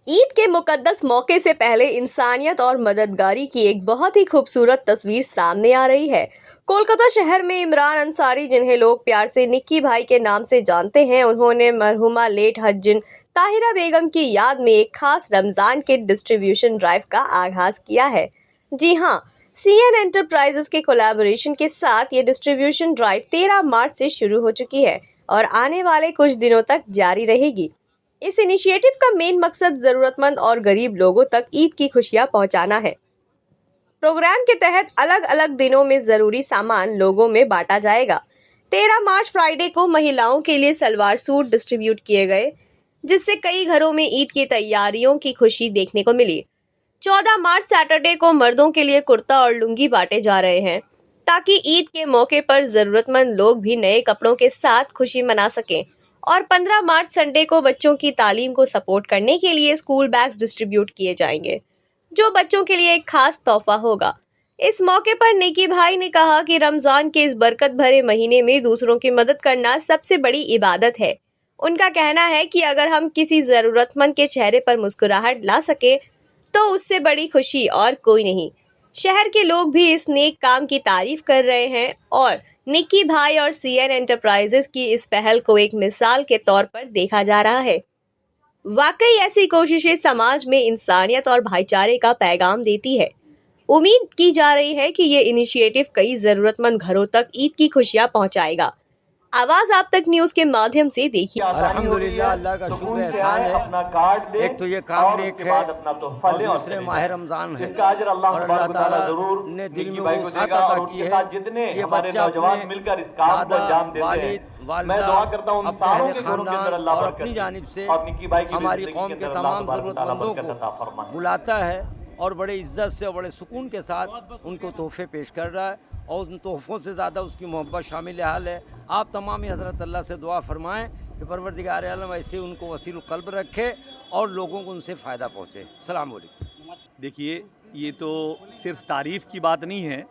ईद के मुकद्दस मौके से पहले इंसानियत और मददगारी की एक बहुत ही खूबसूरत तस्वीर सामने आ रही है। कोलकाता शहर में इमरान अंसारी, जिन्हें लोग प्यार से निक्की भाई के नाम से जानते हैं, उन्होंने मरहुमा लेट हज्जिन ताहिरा बेगम की याद में एक खास रमजान किट डिस्ट्रीब्यूशन ड्राइव का आगाज किया है। जी हाँ, सीएन एंटरप्राइजेस के कोलैबोरेशन के साथ ये डिस्ट्रीब्यूशन ड्राइव 13 मार्च से शुरू हो चुकी है और आने वाले कुछ दिनों तक जारी रहेगी। इस इनिशिएटिव का मेन मकसद जरूरतमंद और गरीब लोगों तक ईद की खुशियां पहुंचाना है। प्रोग्राम के तहत अलग अलग दिनों में जरूरी सामान लोगों में बांटा जाएगा। 13 मार्च फ्राइडे को महिलाओं के लिए सलवार सूट डिस्ट्रीब्यूट किए गए, जिससे कई घरों में ईद की तैयारियों की खुशी देखने को मिली। 14 मार्च सैटरडे को मर्दों के लिए कुर्ता और लुंगी बांटे जा रहे हैं, ताकि ईद के मौके पर जरूरतमंद लोग भी नए कपड़ों के साथ खुशी मना सकें। और 15 मार्च संडे को बच्चों की तालीम को सपोर्ट करने के लिए स्कूल बैग्स डिस्ट्रीब्यूट किए जाएंगे, जो बच्चों के लिए एक खास तोहफा होगा। इस मौके पर निकी भाई ने कहा कि रमजान के इस बरकत भरे महीने में दूसरों की मदद करना सबसे बड़ी इबादत है। उनका कहना है कि अगर हम किसी जरूरतमंद के चेहरे पर मुस्कुराहट ला सके तो उससे बड़ी खुशी और कोई नहीं। शहर के लोग भी इस नेक काम की तारीफ कर रहे हैं और निक्की भाई और सीएन एंटरप्राइजेस की इस पहल को एक मिसाल के तौर पर देखा जा रहा है। वाकई ऐसी कोशिशें समाज में इंसानियत और भाईचारे का पैगाम देती है। उम्मीद की जा रही है कि ये इनिशिएटिव कई जरूरतमंद घरों तक ईद की खुशियां पहुंचाएगा। आवाज आप तक न्यूज के माध्यम से देखिए। अल्हम्दुलिल्लाह, अल्लाह का शुक्र एहसान है। एक तो ये काम नेक है और दूसरे माह रमजान है और अल्लाह ताला ने दिल में वो साथ अता की है। ये बच्चा अपने दादा, वालिद, वालिदा, अपने अहले खानदान और अपनी जानिब से हमारी कौम के तमाम ज़रूरतमंदों को बुलाता है और बड़े इज्जत से और बड़े सुकून के साथ उनको तोहफे पेश कर रहा है और उन तोहफ़ों से ज़्यादा उसकी मोहब्बत शामिल हाल है। आप तमाम ही हज़रत अल्लाह से दुआ फरमाएं कि परवरदिगार आलम ऐसे उनको वसील क़ल्ब रखे और लोगों को उनसे फ़ायदा पहुँचे। अस्सलाम वालेकुम। देखिए, ये तो सिर्फ तारीफ़ की बात नहीं है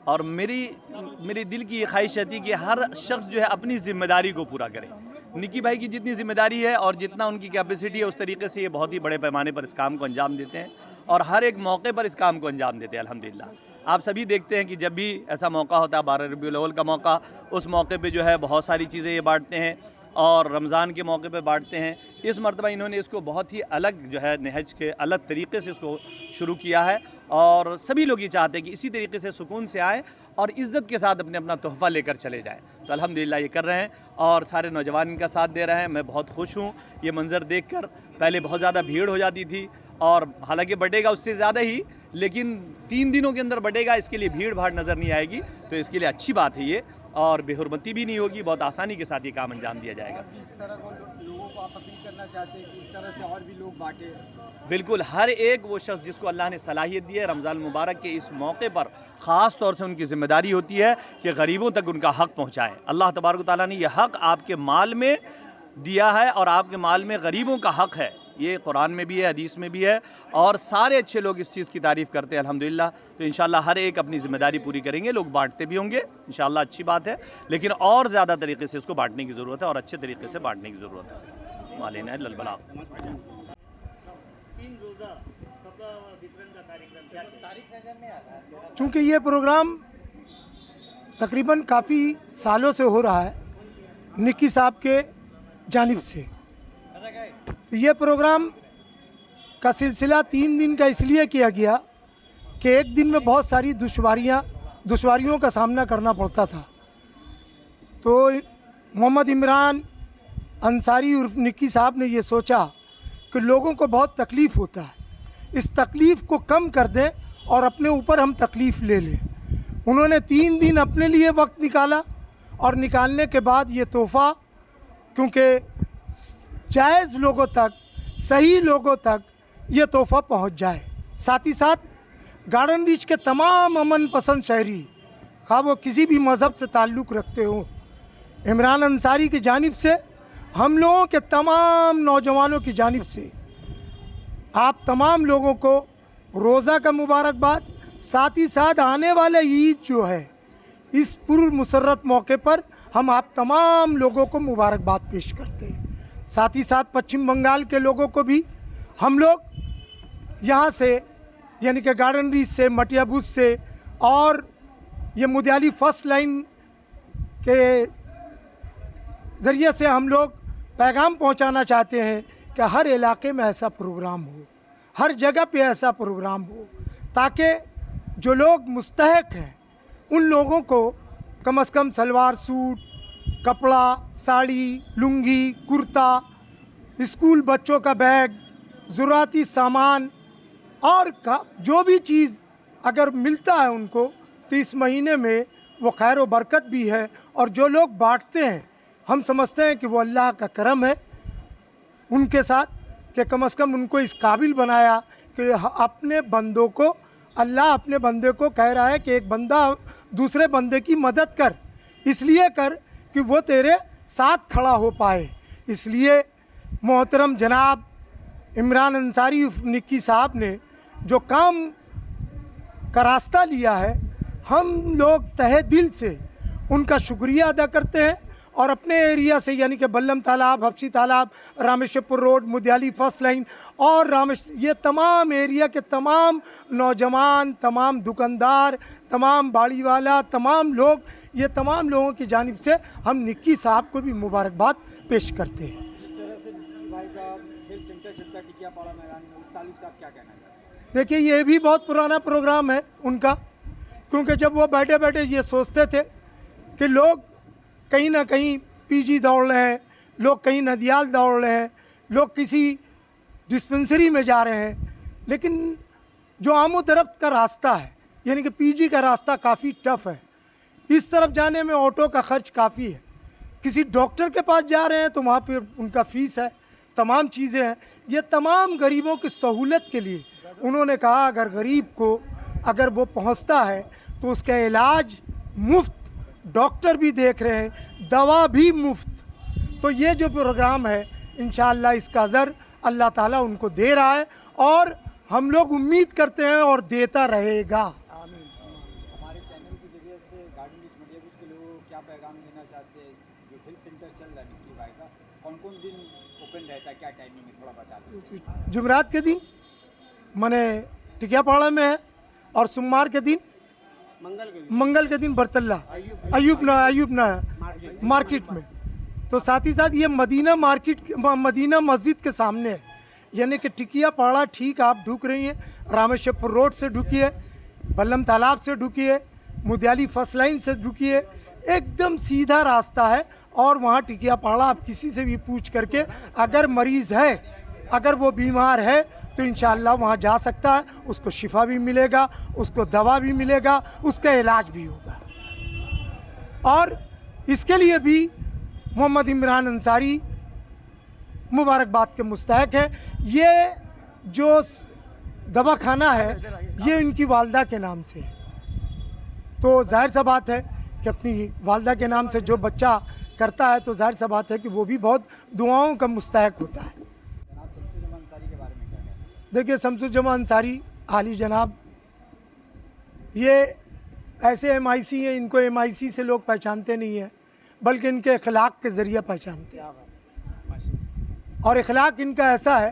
और मेरी दिल की ये ख्वाहिश रहती है कि हर शख्स जो है अपनी ज़िम्मेदारी को पूरा करे। निकी भाई की जितनी ज़िम्मेदारी है और जितना उनकी कैपेसिटी है, उस तरीके से ये बहुत ही बड़े पैमाने पर इस काम को अंजाम देते हैं और हर एक मौके पर इस काम को अंजाम देते हैं। अल्हम्दुलिल्लाह, आप सभी देखते हैं कि जब भी ऐसा मौका होता है, 12 रबीउल अव्वल का मौका, उस मौके पे जो है बहुत सारी चीज़ें ये बांटते हैं और रमज़ान के मौके पे बांटते हैं। इस मरतबा इन्होंने इसको बहुत ही अलग जो है नहज के अलग तरीके से इसको शुरू किया है और सभी लोग ये चाहते हैं कि इसी तरीके से सुकून से आए और इज़्ज़त के साथ अपना तोहफ़ा लेकर चले जाएँ। तो अल्हम्दुलिल्लाह ये कर रहे हैं और सारे नौजवान इनका साथ दे रहे हैं। मैं बहुत खुश हूँ ये मंज़र देखकर। पहले बहुत ज़्यादा भीड़ हो जाती थी और हालांकि बढ़ेगा उससे ज़्यादा ही, लेकिन 3 दिनों के अंदर बढ़ेगा, इसके लिए भीड़ भाड़ नज़र नहीं आएगी। तो इसके लिए अच्छी बात है ये और बेहुरमती भी नहीं होगी, बहुत आसानी के साथ ये काम अंजाम दिया जाएगा। इस तरह को लोगों को आप अपील करना चाहते हैं कि इस तरह से और भी लोग बांटे? बिल्कुल, हर एक वो शख्स जिसको अल्लाह ने सलाहियत दी है, रमज़ान मुबारक के इस मौके पर ख़ास तौर से उनकी ज़िम्मेदारी होती है कि गरीबों तक उनका हक़ पहुँचाएँ। अल्लाह तबारक व तआला ने यह हक़ आपके माल में दिया है और आपके माल में गरीबों का हक़ है। ये कुरान में भी है, हदीस में भी है और सारे अच्छे लोग इस चीज़ की तारीफ़ करते हैं अल्हम्दुलिल्लाह। तो इंशाअल्लाह हर एक अपनी ज़िम्मेदारी पूरी करेंगे, लोग बांटते भी होंगे इंशाअल्लाह, अच्छी बात है, लेकिन और ज़्यादा तरीके से इसको बांटने की ज़रूरत है और अच्छे तरीके से बांटने की ज़रूरत है। वालेना ललबला। चूँकि ये प्रोग्राम तकरीबन काफ़ी सालों से हो रहा है निक्की साहब के जानिब से, तो ये प्रोग्राम का सिलसिला 3 दिन का इसलिए किया गया कि एक दिन में बहुत सारी दुश्वारियों का सामना करना पड़ता था। तो मोहम्मद इमरान अंसारी उर्फ निक्की साहब ने ये सोचा कि लोगों को बहुत तकलीफ़ होता है, इस तकलीफ़ को कम कर दें और अपने ऊपर हम तकलीफ़ ले लें। उन्होंने 3 दिन अपने लिए वक्त निकाला और निकालने के बाद ये तोहफ़ा, क्योंकि जायज़ लोगों तक, सही लोगों तक ये तोहफ़ा पहुंच जाए, साथ ही साथ गार्डन रीच के तमाम अमन पसंद शहरी, खा वो किसी भी मज़हब से ताल्लुक़ रखते हो, इमरान अंसारी की जानिब से, हम लोगों के तमाम नौजवानों की जानिब से आप तमाम लोगों को रोज़ा का मुबारकबाद, साथ ही साथ आने वाले ईद जो है, इस पुरमसरत मौके पर हम आप तमाम लोगों को मुबारकबाद पेश करते हैं। साथ ही साथ पश्चिम बंगाल के लोगों को भी हम लोग यहाँ से यानी कि गार्डन रीच से, मटियाबूज से और ये मुदियाली फर्स्ट लाइन के ज़रिए से हम लोग पैगाम पहुँचाना चाहते हैं कि हर इलाके में ऐसा प्रोग्राम हो, हर जगह पे ऐसा प्रोग्राम हो, ताकि जो लोग मुस्तहक हैं उन लोगों को कम से कम सलवार सूट, कपड़ा, साड़ी, लुंगी, कुर्ता, स्कूल बच्चों का बैग, ज़रूरती सामान और जो भी चीज़ अगर मिलता है उनको तो इस महीने में वो खैर व बरकत भी है। और जो लोग बांटते हैं हम समझते हैं कि वो अल्लाह का करम है उनके साथ कि कम से कम उनको इस काबिल बनाया कि अपने बंदों को, अल्लाह अपने बंदे को कह रहा है कि एक बंदा दूसरे बंदे की मदद कर, इसलिए कर कि वो तेरे साथ खड़ा हो पाए। इसलिए मोहतरम जनाब इमरान अंसारी निक्की साहब ने जो काम का रास्ता लिया है, हम लोग तहे दिल से उनका शुक्रिया अदा करते हैं। और अपने एरिया से यानी कि बल्लम तालाब, हफ्सी तालाब, रामेश्वरपुर रोड, मुदियाली फर्स्ट लाइन और ये तमाम एरिया के तमाम नौजवान, तमाम दुकानदार, तमाम बाड़ी वाला, तमाम लोग, ये तमाम लोगों की जानिब से हम निक्की साहब को भी मुबारकबाद पेश करते हैं। जिस तरह से निक्की भाई का हेल्थ सेंटर चलता है टिकियापाड़ा मैदान में, उस ताल्लुक से आप क्या कहना चाहते हैं? देखिए, ये भी बहुत पुराना प्रोग्राम है उनका, क्योंकि जब वो बैठे बैठे ये सोचते थे कि लोग कहीं ना कहीं पीजी दौड़ रहे हैं, लोग कहीं नदियाल दौड़ रहे हैं, लोग किसी डिस्पेंसरी में जा रहे हैं, लेकिन जो आमो तरफ का रास्ता है यानी कि पीजी का रास्ता काफ़ी टफ़ है। इस तरफ जाने में ऑटो का खर्च काफ़ी है। किसी डॉक्टर के पास जा रहे हैं तो वहाँ पे उनका फ़ीस है, तमाम चीज़ें हैं। ये तमाम गरीबों की सहूलत के लिए उन्होंने कहा अगर गरीब को अगर वो पहुँचता है तो उसका इलाज मुफ्त, डॉक्टर भी देख रहे हैं, दवा भी मुफ्त। तो ये जो प्रोग्राम है इंशाअल्लाह इसका अज़र अल्लाह ताला उनको दे रहा है और हम लोग उम्मीद करते हैं और देता रहेगा। हमारे चैनल के जरिए से गार्डन रीच मटियाबूज के लोगों को क्या पैगाम देना चाहते हैं? जो हेल्थ सेंटर चल रहा है निक्की भाई का, कौन कौन दिन ओपन रहता है, क्या टाइमिंग है, थोड़ा बता दें। जुमरात के दिन मने टिकियापाड़ा में है और सोमवार के दिन, मंगल के दिन बरतल्ला अयूब ना मार्केट में। तो साथ ही साथ ये मदीना मार्केट, मदीना मस्जिद के सामने है, यानी कि टिकियापाड़ा ठीक आप ढुक रही हैं, रामेश्वरपुर रोड से ढुकिए, बल्लम तालाब से ढुकिए, मुदियाली फर्स्ट लाइन से ढुकिए, एकदम सीधा रास्ता है। और वहाँ टिकियापाड़ा आप किसी से भी पूछ करके अगर मरीज़ है, अगर वो बीमार है तो इंशाअल्लाह वहाँ जा सकता है, उसको शिफा भी मिलेगा, उसको दवा भी मिलेगा, उसका इलाज भी होगा। और इसके लिए भी मोहम्मद इमरान अंसारी मुबारकबाद के मुस्तहक है। ये जो दवाखाना है ये इनकी वालदा के नाम से है, तो जाहिर सा बात है कि अपनी वालदा के नाम से जो बच्चा करता है तो जाहिर सा बात है कि वो भी बहुत दुआओं का मुस्तहक होता है। जनाब शमसुज्जमान अंसारी के बारे में क्या कहना है? देखिए, शमसुज्जमान अंसारी आली जनाब ये ऐसे MIC हैं, इनको MIC से लोग पहचानते नहीं हैं बल्कि इनके अखलाक के ज़रिए पहचानते हैं। और अखलाक इनका ऐसा है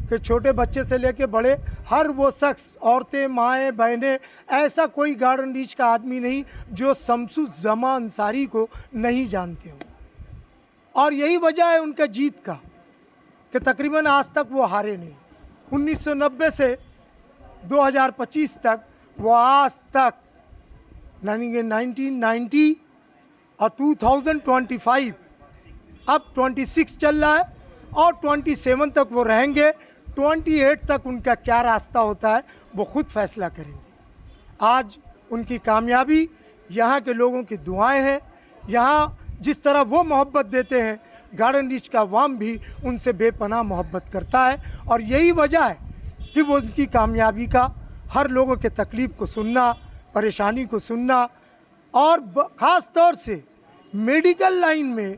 कि छोटे बच्चे से लेके बड़े हर वो शख्स, औरतें, माएँ, बहनें, ऐसा कोई गार्डन रीच का आदमी नहीं जो शमसुज्जमान अंसारी को नहीं जानते हो। और यही वजह है उनका जीत का कि तकरीबन आज तक वो हारे नहीं। 1990 से 2025 तक वो आज तक यानी कि 1990 और 2025 अब 26 चल रहा है और 27 तक वो रहेंगे। 28 तक उनका क्या रास्ता होता है वो खुद फैसला करेंगे। आज उनकी कामयाबी यहाँ के लोगों की दुआएं हैं। यहाँ जिस तरह वो मोहब्बत देते हैं, गार्डन रीच का अवाम भी उनसे बेपनाह मोहब्बत करता है। और यही वजह है कि वो उनकी कामयाबी का हर लोगों के तकलीफ़ को सुनना, परेशानी को सुनना और ख़ास तौर से मेडिकल लाइन में,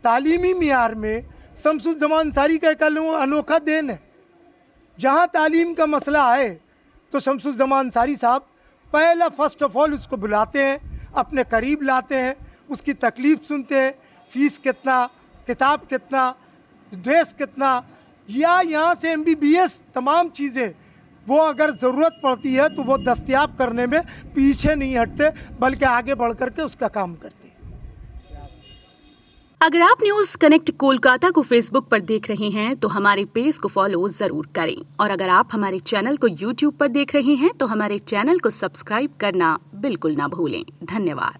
तालीमी मियार में शमसुज्जमान अंसारी का एक अनोखा देन है। जहाँ तालीम का मसला आए तो शमसुज्जमान अंसारी साहब पहला फर्स्ट ऑफ ऑल उसको बुलाते हैं, अपने करीब लाते हैं, उसकी तकलीफ़ सुनते हैं, फ़ीस कितना, किताब कितना, ड्रेस कितना, या यहाँ से MBBS तमाम चीज़ें वो अगर ज़रूरत पड़ती है तो वो दस्तयाब करने में पीछे नहीं हटते, बल्कि आगे बढ़ कर के उसका काम करते हैं। अगर आप न्यूज़ कनेक्ट कोलकाता को फेसबुक पर देख रहे हैं तो हमारे पेज को फॉलो जरूर करें, और अगर आप हमारे चैनल को यूट्यूब पर देख रहे हैं तो हमारे चैनल को सब्सक्राइब करना बिल्कुल ना भूलें। धन्यवाद।